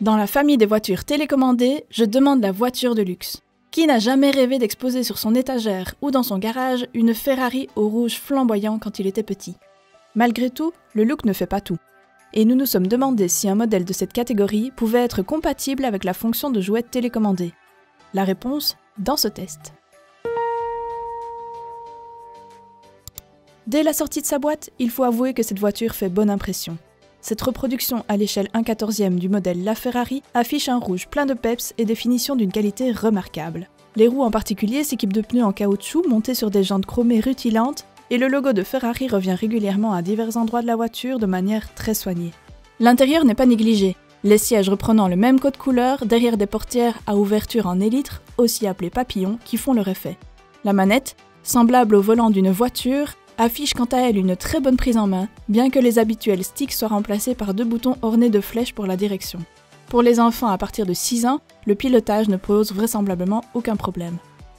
Dans la famille des voitures télécommandées, je demande la voiture de luxe. Qui n'a jamais rêvé d'exposer sur son étagère ou dans son garage une Ferrari au rouge flamboyant quand il était petit? Malgré tout, le look ne fait pas tout. Et nous nous sommes demandé si un modèle de cette catégorie pouvait être compatible avec la fonction de jouet télécommandé. La réponse, dans ce test. Dès la sortie de sa boîte, il faut avouer que cette voiture fait bonne impression. Cette reproduction à l'échelle 1/14e du modèle LaFerrari affiche un rouge plein de peps et des finitions d'une qualité remarquable. Les roues en particulier s'équipent de pneus en caoutchouc montés sur des jantes chromées rutilantes et le logo de Ferrari revient régulièrement à divers endroits de la voiture de manière très soignée. L'intérieur n'est pas négligé, les sièges reprenant le même code couleur derrière des portières à ouverture en élytre, aussi appelées papillons, qui font leur effet. La manette, semblable au volant d'une voiture, affiche quant à elle une très bonne prise en main, bien que les habituels sticks soient remplacés par 2 boutons ornés de flèches pour la direction. Pour les enfants à partir de 6 ans, le pilotage ne pose vraisemblablement aucun problème.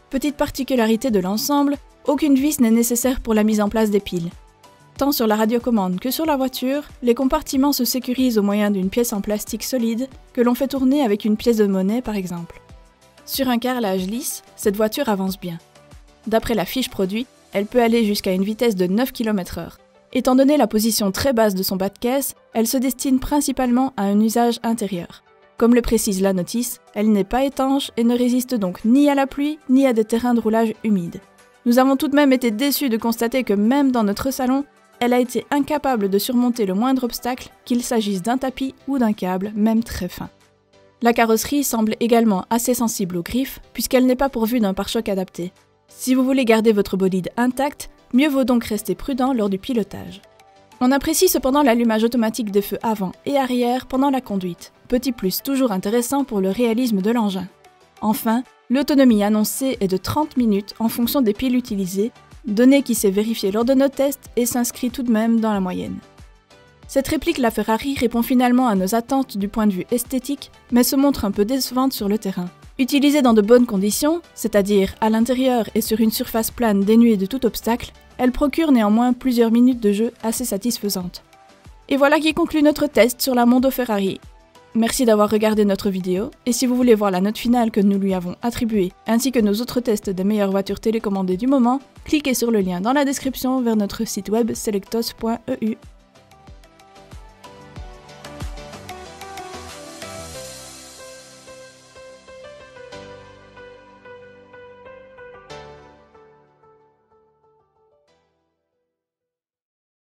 Petite particularité de l'ensemble, aucune vis n'est nécessaire pour la mise en place des piles. Tant sur la radiocommande que sur la voiture, les compartiments se sécurisent au moyen d'une pièce en plastique solide que l'on fait tourner avec une pièce de monnaie par exemple. Sur un carrelage lisse, cette voiture avance bien. D'après la fiche produit, elle peut aller jusqu'à une vitesse de 9 km/h. Étant donné la position très basse de son bas de caisse, elle se destine principalement à un usage intérieur. Comme le précise la notice, elle n'est pas étanche et ne résiste donc ni à la pluie ni à des terrains de roulage humides. Nous avons tout de même été déçus de constater que même dans notre salon, elle a été incapable de surmonter le moindre obstacle, qu'il s'agisse d'un tapis ou d'un câble, même très fin. La carrosserie semble également assez sensible aux griffes, puisqu'elle n'est pas pourvue d'un pare-choc adapté. Si vous voulez garder votre bolide intact, mieux vaut donc rester prudent lors du pilotage. On apprécie cependant l'allumage automatique des feux avant et arrière pendant la conduite, petit plus toujours intéressant pour le réalisme de l'engin. Enfin, l'autonomie annoncée est de 30 minutes en fonction des piles utilisées, donnée qui s'est vérifiée lors de nos tests et s'inscrit tout de même dans la moyenne. Cette réplique LaFerrari répond finalement à nos attentes du point de vue esthétique, mais se montre un peu décevante sur le terrain. Utilisée dans de bonnes conditions, c'est-à-dire à l'intérieur et sur une surface plane dénuée de tout obstacle, elle procure néanmoins plusieurs minutes de jeu assez satisfaisantes. Et voilà qui conclut notre test sur la Mondo Ferrari. Merci d'avoir regardé notre vidéo, et si vous voulez voir la note finale que nous lui avons attribuée, ainsi que nos autres tests des meilleures voitures télécommandées du moment, cliquez sur le lien dans la description vers notre site web selectos.eu.